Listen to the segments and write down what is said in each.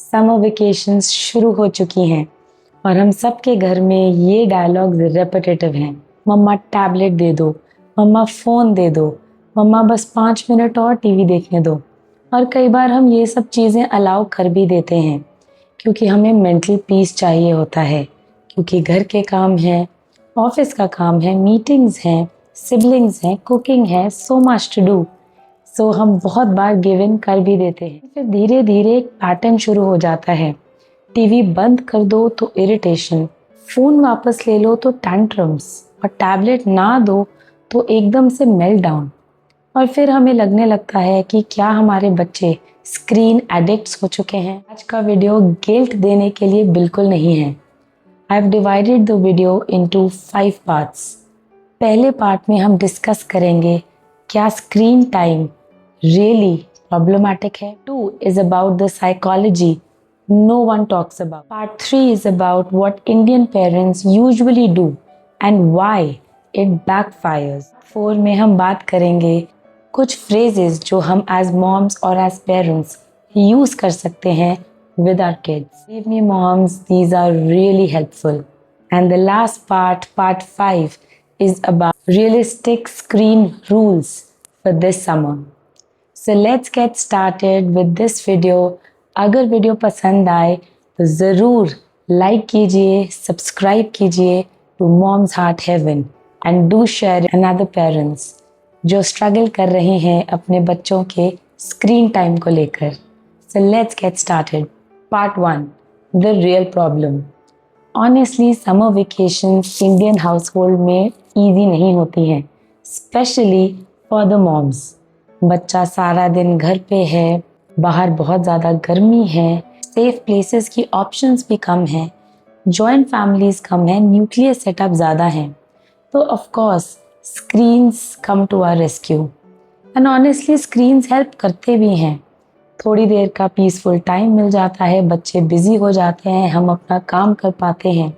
Summer vacations शुरू हो चुकी हैं और हम सब के घर में ये डायलॉग्स रेपिटेटिव हैं। मम्मा टैबलेट दे दो, मम्मा फ़ोन दे दो, मम्मा बस 5 मिनट और टीवी देखने दो। और कई बार हम ये सब चीज़ें अलाउ कर भी देते हैं क्योंकि हमें मेंटल पीस चाहिए होता है, क्योंकि घर के काम हैं, ऑफिस का काम है, मीटिंग्स हैं, सिबलिंग्स हैं, कुकिंग है, सो मच टू डू। सो हम बहुत बार गिव इन कर भी देते हैं। फिर धीरे धीरे एक पैटर्न शुरू हो जाता है। टीवी बंद कर दो तो इरिटेशन, फ़ोन वापस ले लो तो टैंट्रम्स, और टैबलेट ना दो तो एकदम से मेल्ट डाउन। और फिर हमें लगने लगता है कि क्या हमारे बच्चे स्क्रीन एडिक्ट्स हो चुके हैं। आज का वीडियो गिल्ट देने के लिए बिल्कुल नहीं है। I have divided the video into 5 parts. पहले पार्ट में हम डिस्कस करेंगे क्या स्क्रीन टाइम रियली प्रॉब्लमैटिक है। 2 is about the psychology no one talks about. Part 3 is about what Indian parents usually do and why it backfires. 4 में हम बात करेंगे कुछ phrases जो हम as moms और as parents use कर सकते हैं with our kids. Believe me moms, these are really helpful. And the last part, part 5, is about realistic screen rules for this summer. So let's get started with this video. अगर video पसंद आए तो ज़रूर like कीजिए, subscribe कीजिए to Mom's Heart Haven and do share another parents जो struggle कर रहे हैं अपने बच्चों के स्क्रीन टाइम को लेकर। So let's get started. Part 1, The Real Problem. Honestly, summer vacations Indian household में easy नहीं होती हैं, especially for the moms. बच्चा सारा दिन घर पे है, बाहर बहुत ज़्यादा गर्मी है, सेफ प्लेसेस की ऑप्शंस भी कम हैं, जॉइंट फैमिलीज़ कम हैं, न्यूक्लियर सेटअप ज़्यादा हैं, तो of course screens come to our rescue. And honestly screens help करते भी हैं। थोड़ी देर का पीसफुल टाइम मिल जाता है, बच्चे बिजी हो जाते हैं, हम अपना काम कर पाते हैं,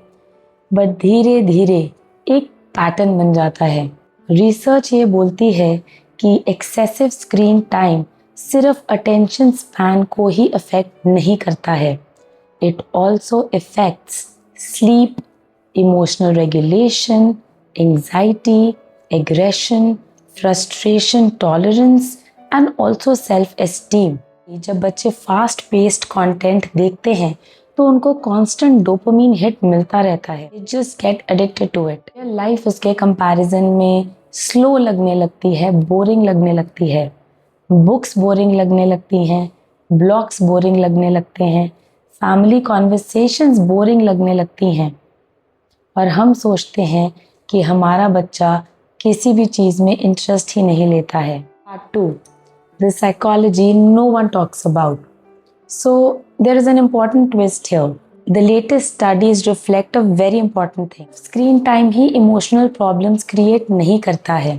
बट धीरे धीरे एक पैटर्न बन जाता है। रिसर्च ये बोलती है कि एक्सेसिव स्क्रीन टाइम सिर्फ अटेंशन स्पैन को ही अफेक्ट नहीं करता है, it also effects sleep, emotional regulation, anxiety, aggression, frustration tolerance and also self esteem. जब बच्चे फास्ट पेस्ड कंटेंट देखते हैं तो उनको कांस्टेंट डोपामिन हिट मिलता रहता है, they just get addicted to it. Life उसके कंपैरिजन में स्लो लगने लगती है, बोरिंग लगने लगती है, बुक्स बोरिंग लगने लगती हैं, ब्लॉग्स बोरिंग लगने लगते हैं, फैमिली कॉन्वर्सेशंस बोरिंग लगने लगती हैं, और हम सोचते हैं कि हमारा बच्चा किसी भी चीज़ में इंटरेस्ट ही नहीं लेता है। Part 2, the psychology no one talks about. So there is an important twist here. The latest studies reflect a very important thing. Screen time he emotional problems create नहीं करता है.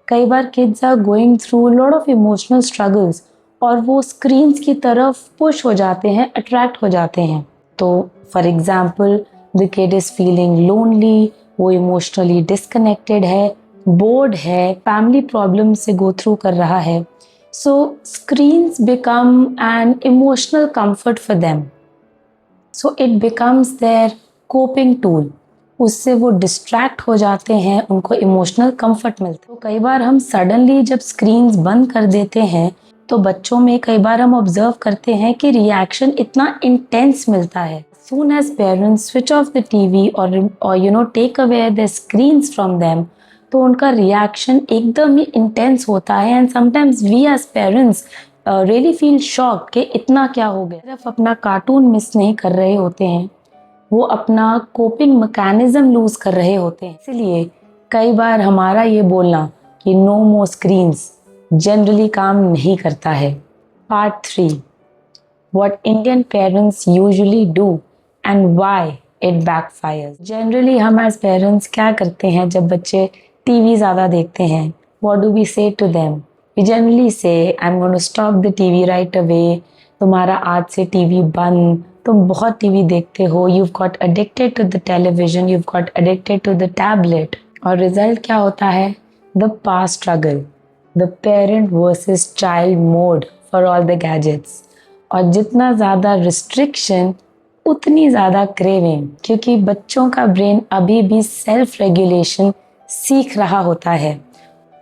कई बार kids are going through a lot of emotional struggles और वो screens की तरफ push हो जाते हैं, attract हो जाते हैं. तो for example, the kid is feeling lonely, वो emotionally disconnected है, bored है, family problem से go through कर रहा है. So screens become an emotional comfort for them. So it becomes their coping tool. उससे वो डिस्ट्रैक्ट हो जाते हैं, उनको इमोशनल कंफर्ट मिलता है। तो कई बार हम सडनली जब स्क्रीन्स बंद कर देते हैं तो बच्चों में कई बार हम ऑब्जर्व करते हैं कि रिएक्शन इतना इंटेंस मिलता है। Soon as parents switch off the TV or take away the screens from them, तो उनका रिएक्शन एकदम ही इंटेंस होता है and sometimes we as parents really feel shock कि इतना क्या हो गया। सिर्फ अपना कार्टून मिस नहीं कर रहे होते हैं, वो अपना कोपिंग मैकेनिज्म लूज कर रहे होते हैं। इसलिए कई बार हमारा ये बोलना कि नो मोर स्क्रीन्स जनरली काम नहीं करता है। Part 3, what Indian parents usually do and why it backfires. Generally हम एज पेरेंट्स क्या करते हैं जब बच्चे टीवी ज़्यादा देखते हैं? What do we say to them? We generally say, I'm going to stop the TV right away. तुम्हारा आज से टीवी बंद, तुम बहुत टीवी देखते हो, you've got addicted to the television, you've got addicted to the tablet. और result क्या होता है? The past struggle, the parent versus child mode for all the gadgets. और जितना ज़्यादा रिस्ट्रिक्शन उतनी ज़्यादा क्रेविंग, क्योंकि बच्चों का ब्रेन अभी भी सेल्फ रेगुलेशन सीख रहा होता है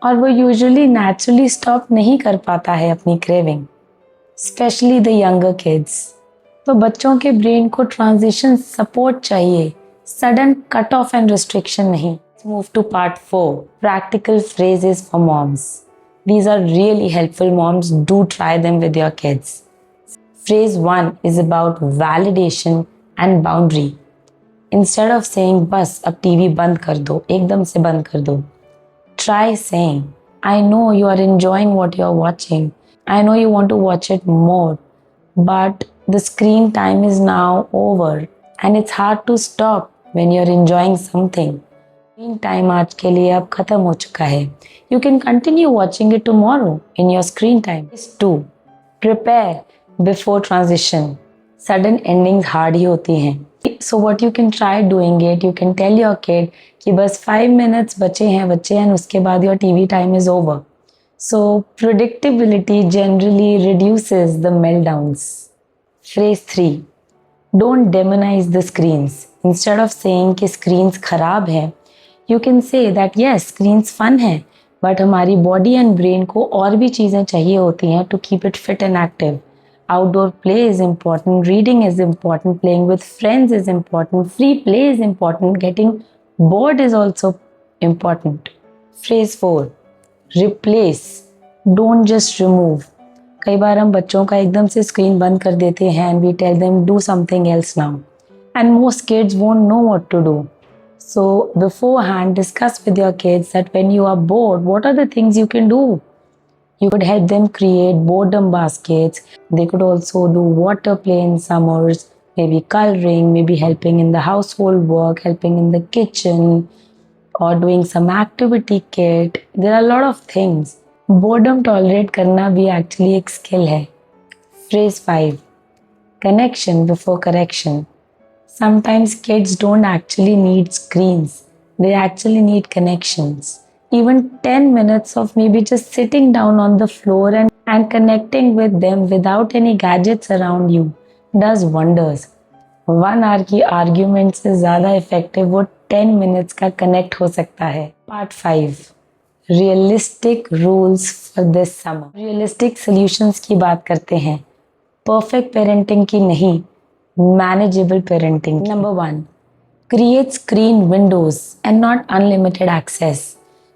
और वो यूजुअली नेचुरली स्टॉप नहीं कर पाता है अपनी craving, specially the younger kids. तो बच्चों के ब्रेन को ट्रांजिशन सपोर्ट चाहिए, sudden cut off and restriction नहीं। Move to part 4, practical phrases for moms. These are really helpful, moms. Do try them with your kids. Phrase 1 is about validation and boundary. Instead of saying बस अब TV बंद कर दो, एकदम से बंद कर दो, try saying, I know you are enjoying what you are watching. I know you want to watch it more, but the screen time is now over and it's hard to stop when you're enjoying something. Screen time आज के लिए अब खत्म हो चुका है. You can continue watching it tomorrow in your screen time. Phase 2, prepare before transition. Sudden endings hard ही होती हैं. So what you can try doing it, you can tell your kid कि बस 5 minutes बचे हैं उसके बाद your TV time is over. So predictability generally reduces the meltdowns. Phrase 3, don't demonize the screens. Instead of saying कि screens खराब हैं, you can say that yes, screens fun है, but हमारी body and brain को और भी चीज़ें चाहिए होती हैं to keep it fit and active. Outdoor play is important, reading is important, playing with friends is important, free play is important, getting bored is also important. Phrase 4, replace, don't just remove. कई बार हम बच्चों का एकदम से screen बंद कर देते हैं and we tell them do something else now. And most kids won't know what to do. So beforehand, discuss with your kids that when you are bored, what are the things you can do? You could help them create boredom baskets. They could also do water play in summers, maybe coloring, maybe helping in the household work, helping in the kitchen, or doing some activity kit. There are a lot of things. Boredom tolerate करना भी actually एक skill है. Phrase 5, connection before correction. Sometimes kids don't actually need screens. They actually need connections. Even 10 minutes of maybe just sitting down on the floor and connecting with them without any gadgets around you does wonders. 1 hour की argument से ज़्यादा effective वो 10 minutes का connect हो सकता है. Part 5, realistic rules for this summer. Realistic solutions की बात करते हैं. Perfect parenting की नहीं, manageable parenting. Number 1, create screen windows and not unlimited access.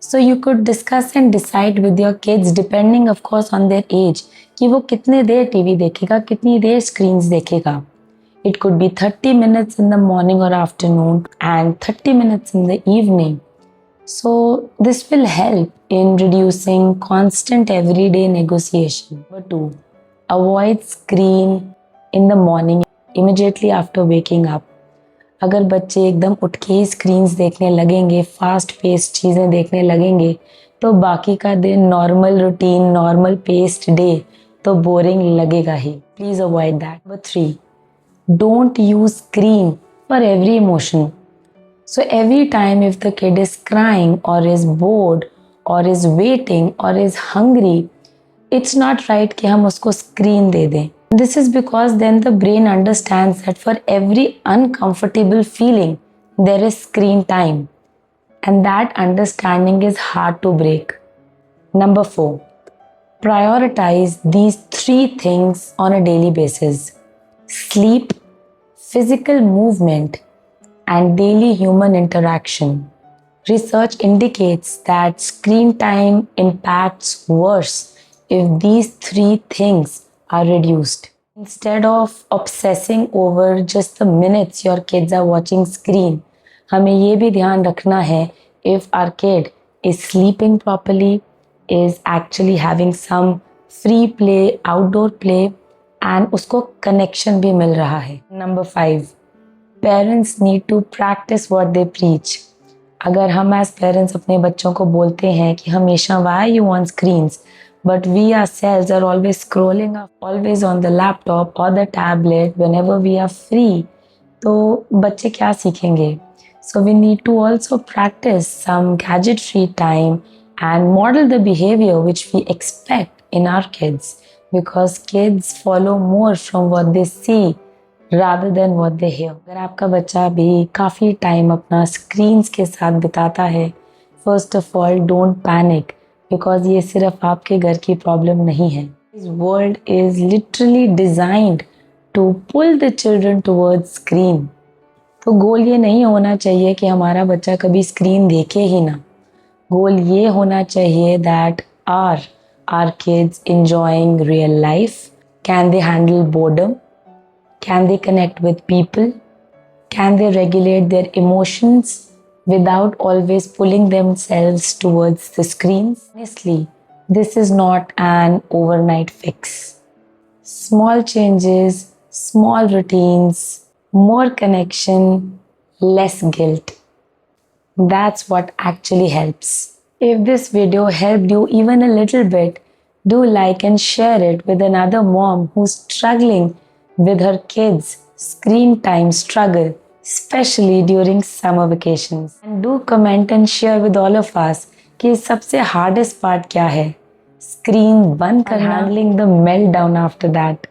So you could discuss and decide with your kids depending of course on their age कि वो कितने देर TV देखेगा, कितनी देर screens देखेगा. It could be 30 minutes in the morning or afternoon and 30 minutes in the evening. So this will help in reducing constant everyday negotiation. Number 2, avoid screen in the morning immediately after waking up. अगर बच्चे एकदम उठ के ही screens देखने लगेंगे, fast paced चीज़ें देखने लगेंगे, तो बाकी का दिन normal routine, normal paced day तो बोरिंग लगेगा ही. Please avoid that. Number 3, don't use screen for every emotion. So every time if the kid is crying और इज बोर्ड और इज वेटिंग और is hungry, it's not right कि हम उसको screen दे दें. This is because then the brain understands that for every uncomfortable feeling, there is screen time. And that understanding is hard to break. Number 4, prioritize these 3 things on a daily basis. Sleep, physical movement, and daily human interaction. Research indicates that screen time impacts worse if these 3 things are reduced. Instead of obsessing over just the minutes your kids are watching screen, हमें ये भी ध्यान रखना है if our kid is sleeping properly, is actually having some free play, outdoor play, and उसको connection भी मिल रहा है. Number 5, parents need to practice what they preach. अगर हम as parents अपने बच्चों को बोलते हैं कि हमेशा why you on screens, but we ourselves are always scrolling up, always on the laptop or the tablet whenever we are free, तो बच्चे क्या सीखेंगे? So we need to also practice some gadget free time and model the behavior which we expect in our kids. because kids follow more from what they see rather than what they hear. अगर आपका बच्चा भी काफ़ी time अपना screens के साथ बिताता है, first of all don't panic, because ये सिर्फ आपके घर की प्रॉब्लम नहीं है. This world is literally designed to pull the children towards screen. तो गोल ये नहीं होना चाहिए कि हमारा बच्चा कभी स्क्रीन देखे ही ना. गोल ये होना चाहिए that our kids enjoying real life? Can they handle boredom? Can they connect with people? Can they regulate their emotions without always pulling themselves towards the screens? Honestly, this is not an overnight fix. Small changes, small routines, more connection, less guilt. That's what actually helps. If this video helped you even a little bit, do like and share it with another mom who's struggling with her kids' screen time struggle, especially during summer vacations. And do comment and share with all of us कि सबसे hardest part क्या है? Screen बंद करना, handling the meltdown after that.